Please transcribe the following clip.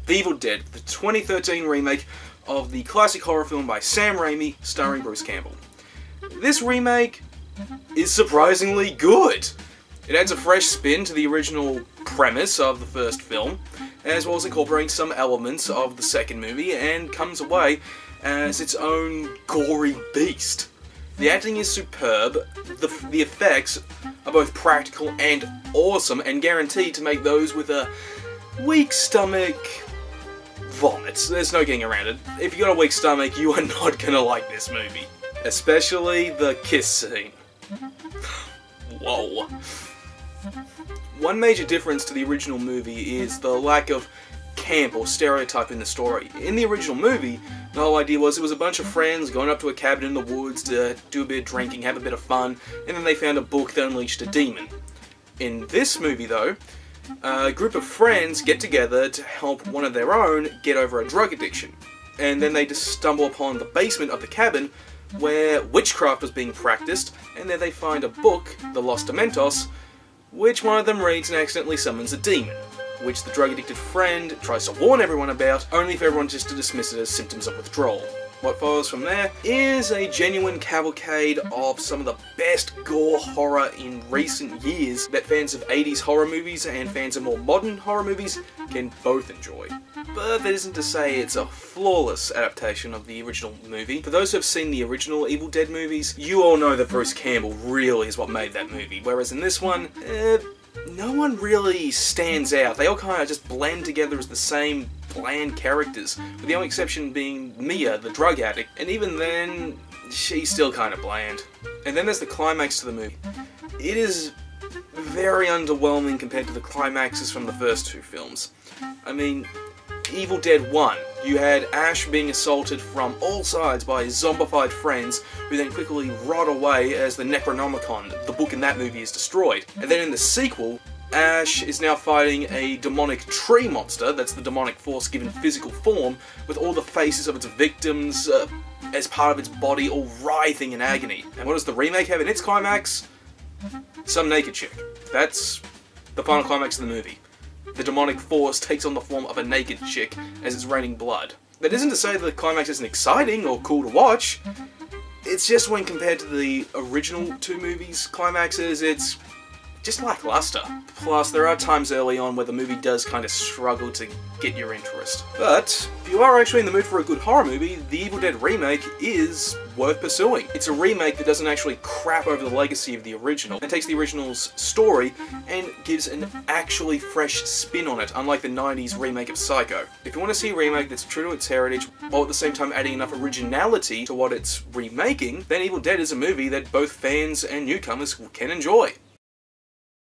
The Evil Dead, the 2013 remake of the classic horror film by Sam Raimi, starring Bruce Campbell. This remake is surprisingly good. It adds a fresh spin to the original premise of the first film, as well as incorporating some elements of the second movie, and comes away as its own gory beast. The acting is superb, the effects are both practical and awesome, and guaranteed to make those with a weak stomach vomit. There's no getting around it. If you got a weak stomach, you are not gonna like this movie. Especially the kiss scene. Whoa. One major difference to the original movie is the lack of camp or stereotype in the story. In the original movie, the whole idea was it was a bunch of friends going up to a cabin in the woods to do a bit of drinking, have a bit of fun, and then they found a book that unleashed a demon. In this movie though, a group of friends get together to help one of their own get over a drug addiction. And then they just stumble upon the basement of the cabin where witchcraft was being practiced, and there they find a book, The Lost Dementos, which one of them reads and accidentally summons a demon, which the drug-addicted friend tries to warn everyone about, only for everyone just to dismiss it as symptoms of withdrawal. What follows from there is a genuine cavalcade of some of the best gore horror in recent years that fans of 80s horror movies and fans of more modern horror movies can both enjoy. But that isn't to say it's a flawless adaptation of the original movie. For those who have seen the original Evil Dead movies, you all know that Bruce Campbell really is what made that movie, whereas in this one, no one really stands out. They all kind of just blend together as the same bland characters, with the only exception being Mia, the drug addict, and even then, she's still kind of bland. And then there's the climax to the movie. It is very underwhelming compared to the climaxes from the first two films. I mean, Evil Dead 1, you had Ash being assaulted from all sides by his zombified friends, who then quickly rot away as the Necronomicon, the book in that movie, is destroyed. And then in the sequel, Ash is now fighting a demonic tree monster, that's the demonic force given physical form, with all the faces of its victims as part of its body all writhing in agony. And what does the remake have in its climax? Some naked chick. That's the final climax of the movie. The demonic force takes on the form of a naked chick as it's raining blood. That isn't to say that the climax isn't exciting or cool to watch. It's just when compared to the original two movies' climaxes, it's just lackluster. Plus, there are times early on where the movie does kind of struggle to get your interest. But if you are actually in the mood for a good horror movie, the Evil Dead remake is worth pursuing. It's a remake that doesn't actually crap over the legacy of the original, and takes the original's story and gives an actually fresh spin on it, unlike the 90s remake of Psycho. If you want to see a remake that's true to its heritage, while at the same time adding enough originality to what it's remaking, then Evil Dead is a movie that both fans and newcomers can enjoy.